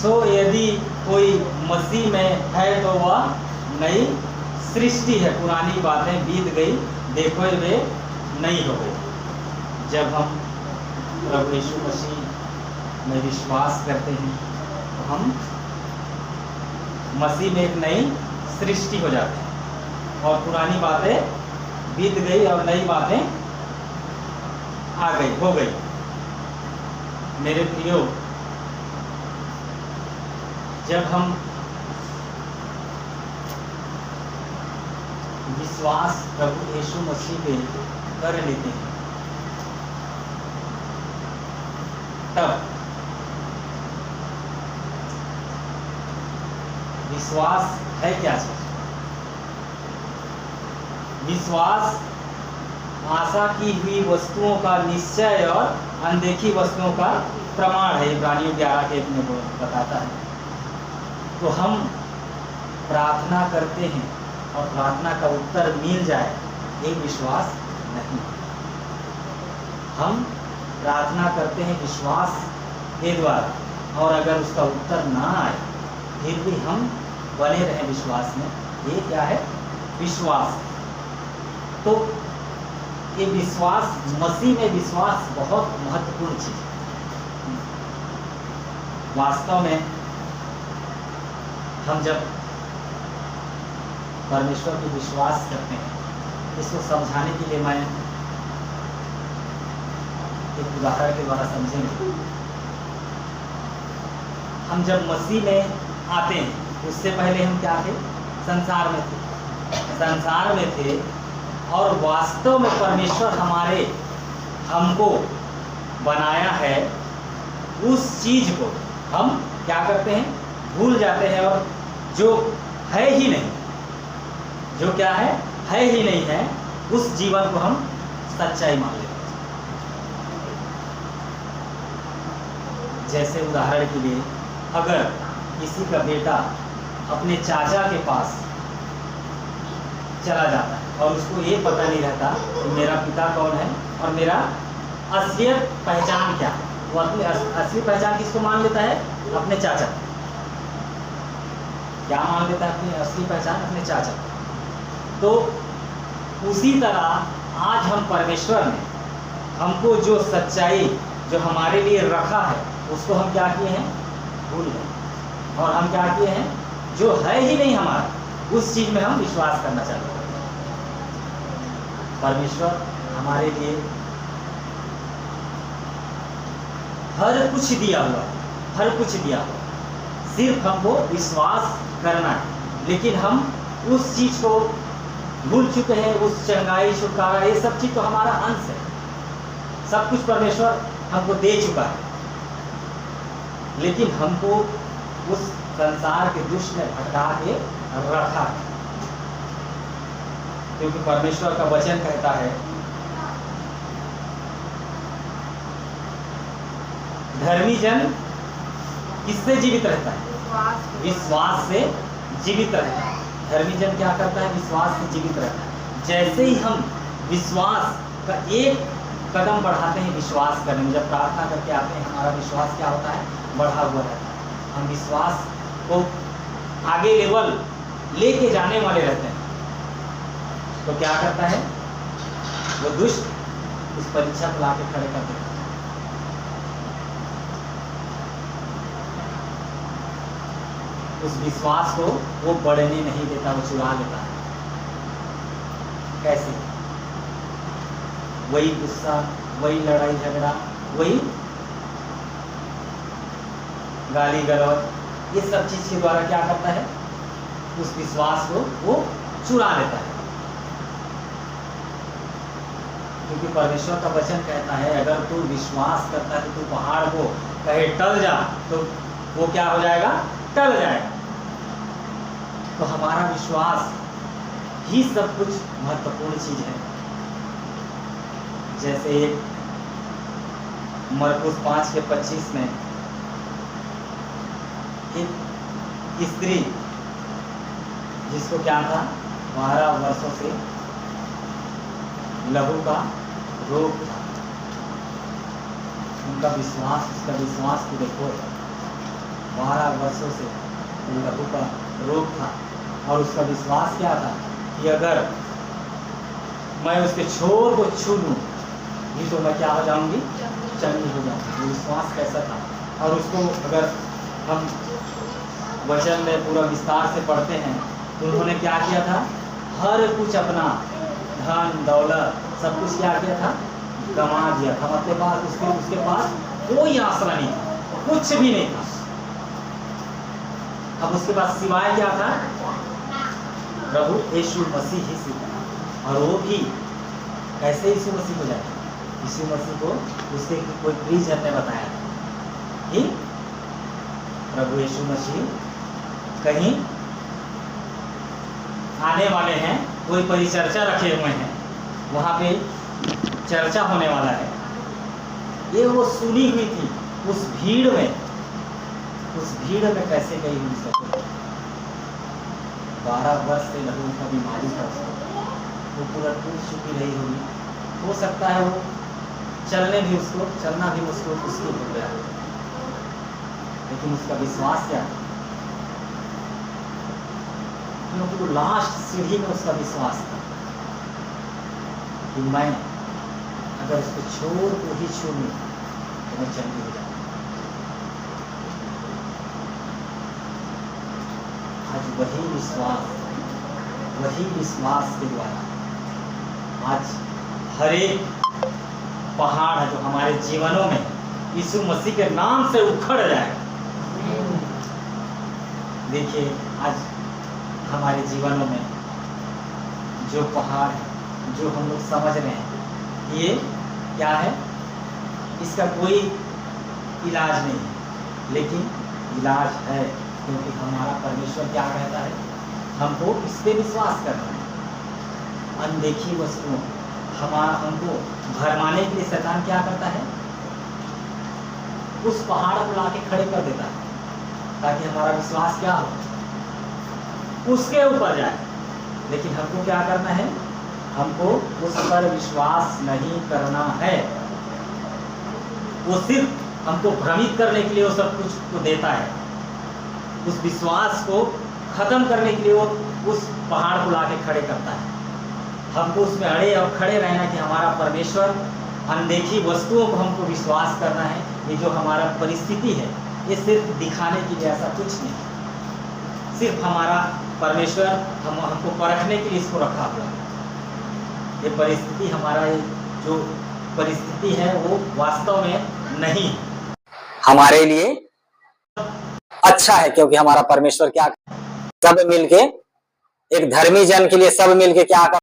सो यदि कोई मसीह में है तो वह नई सृष्टि है, पुरानी बातें बीत गई, देखो वे नई हो गई। जब हम प्रभु यीशु मसीह में विश्वास करते हैं तो हम मसीह में एक नई सृष्टि हो जाते हैं, और पुरानी बातें बीत गई और नई बातें आ गई, हो गई। मेरे प्रियो, जब हम विश्वास प्रभु यीशु मसीह पे कर लेते हैं, तब विश्वास है क्या चीज? विश्वास आशा की हुई वस्तुओं का निश्चय और अनदेखी वस्तुओं का प्रमाण है। इब्रानियों 11:1 में बताता है। तो हम प्रार्थना करते हैं और प्रार्थना का उत्तर मिल जाए, ये विश्वास नहीं। हम प्रार्थना करते हैं विश्वास के द्वारा, और अगर उसका उत्तर ना आए फिर भी हम बने रहें विश्वास में, ये क्या है? विश्वास। तो ये विश्वास, मसीह में विश्वास बहुत महत्वपूर्ण चीज है। वास्तव में हम जब परमेश्वर पर विश्वास करते हैं, इसको समझाने के लिए मैं एक उदाहरण के द्वारा समझेंगे। हम जब मसीह में आते हैं, उससे पहले हम क्या थे? संसार में थे। संसार में थे, और वास्तव में परमेश्वर हमको बनाया है, उस चीज को हम क्या करते हैं? भूल जाते हैं, और जो है ही नहीं, जो क्या है ही नहीं है, उस जीवन को हम सच्चाई मान लेते हैं। जैसे उदाहरण के लिए, अगर किसी का बेटा अपने चाचा के पास चला जाता है और उसको ये पता नहीं रहता कि मेरा पिता कौन है और मेरा असलियत पहचान क्या है, वो अपनी असली पहचान किसको मान लेता है? अपने चाचा। क्या मान लेता है अपनी असली पहचान? अपने चाचा। तो उसी तरह आज हम परमेश्वर ने हमको जो सच्चाई जो हमारे लिए रखा है, उसको हम क्या किए हैं? भूल गए। और हम क्या किए हैं? जो है ही नहीं हमारा, उस चीज में हम विश्वास करना चाहते हैं। परमेश्वर हमारे लिए हर कुछ दिया हुआ, हर कुछ दिया हुआ, सिर्फ हमको विश्वास करना है। लेकिन हम उस चीज को भूल चुके हैं। उस चंगाई, छुटकारा, ये सब चीज तो हमारा अंश है। सब कुछ परमेश्वर हमको दे चुका है, लेकिन हमको उस संसार के दुष्ट ने भटका के रखा है। क्योंकि परमेश्वर का वचन कहता है, धर्मी जन किससे जीवित रहता है? विश्वास से जीवित रहता है। धर्मी जन क्या करता है? विश्वास से जीवित रहता है। जैसे ही हम विश्वास का एक कदम बढ़ाते हैं, विश्वास करने में, जब प्रार्थना करके आते हैं, हमारा विश्वास क्या होता है? बढ़ा हुआ रहता है। हम विश्वास को आगे लेवल लेके जाने वाले रहते हैं। तो क्या करता है वो दुष्ट? उस परीक्षा को लाके खड़े कर देता है। उस विश्वास को वो बढ़ने नहीं देता, वो चुरा लेता है। कैसे? वही गुस्सा, वही लड़ाई झगड़ा, वही गाली गलौज, ये सब चीज के द्वारा क्या करता है? उस विश्वास को वो चुरा लेता है। क्योंकि परमेश्वर का वचन कहता है, अगर तू विश्वास करता है तो तू पहाड़ को कहे टल जा, तो वो क्या हो जाएगा? टल जाएगा। तो हमारा विश्वास ही सब कुछ महत्वपूर्ण चीज है। जैसे मरकुस 5:25 में एक स्त्री, जिसको क्या था? 12 वर्षों से लहू का रोग था। उनका विश्वास, उसका विश्वास को देखो, 12 वर्षों से लहू का रोग था और उसका विश्वास क्या था कि अगर मैं उसके छोर को छू लूँ नहीं तो मैं क्या हो जाऊंगी, चंगी हो जाऊंगी। वो विश्वास कैसा था। और उसको अगर हम वचन में पूरा विस्तार से पढ़ते हैं तो उन्होंने क्या किया था, हर कुछ अपना धन दौलत सब कुछ क्या किया था, गंवा दिया था। अपने पास उसके पास कोई आसरा नहीं था, कुछ भी नहीं था। अब उसके पास सिवाय क्या था, प्रभु यीशु मसीह ही सिवा। और वो भी कैसे यीशु मसीह को जाए, यीशु मसीह को उसके कोई प्रीजन ने बताया कि प्रभु यीशु मसीह कहीं आने वाले हैं, कोई परिचर्चा रखे हुए हैं, वहां पे चर्चा होने वाला है। ये वो सुनी हुई थी उस भीड़ में कैसे गई हुई सब। 12 वर्ष से लहू का बीमारी था उसको, वो पूरा टूट चुकी रही होगी। हो सकता है वो चलना भी उसको मुश्किल हो गया, लेकिन उसका विश्वास क्या था, क्योंकि वो लास्ट सीढ़ी में उसका विश्वास था कि मैं अगर उसके छोर को ही छू लूं तो मैं चंगी हो जाऊंगा। आज वही विश्वास के द्वारा आज हर एक पहाड़ है जो हमारे जीवनों में यीशु मसीह के नाम से उखड़ जाएगा। देखिए आज हमारे जीवनों में जो पहाड़ है, जो हम लोग समझ रहे हैं ये क्या है, इसका कोई इलाज नहीं है, लेकिन इलाज है, क्योंकि हमारा परमेश्वर क्या कहता है, हमको इस पे विश्वास करना है। अनदेखी वस्तुओं हमको भरमाने के लिए शैतान क्या करता है, उस पहाड़ को लाके खड़े कर देता है ताकि हमारा विश्वास क्या हो, उसके ऊपर जाए। लेकिन हमको क्या करना है, हमको उस पर विश्वास नहीं करना है। वो सिर्फ हमको भ्रमित करने के लिए वो सब कुछ को देता है। उस विश्वास को खत्म करने के लिए वो उस पहाड़ को लाके खड़े करता है। हमको उसमें अड़े और खड़े रहना कि हमारा परमेश्वर, अनदेखी वस्तुओं को हमको विश्वास करना है। ये जो हमारा परिस्थिति है ये सिर्फ दिखाने के लिए, ऐसा कुछ नहीं, सिर्फ हमारा परमेश्वर हमको परखने के लिए इसको रखा हुआ है। ये परिस्थिति हमारा, ये जो परिस्थिति है वो वास्तव में नहीं है हमारे लिए अच्छा है, क्योंकि हमारा परमेश्वर क्या, सब मिलके, एक धर्मी जन के लिए सब मिलके क्या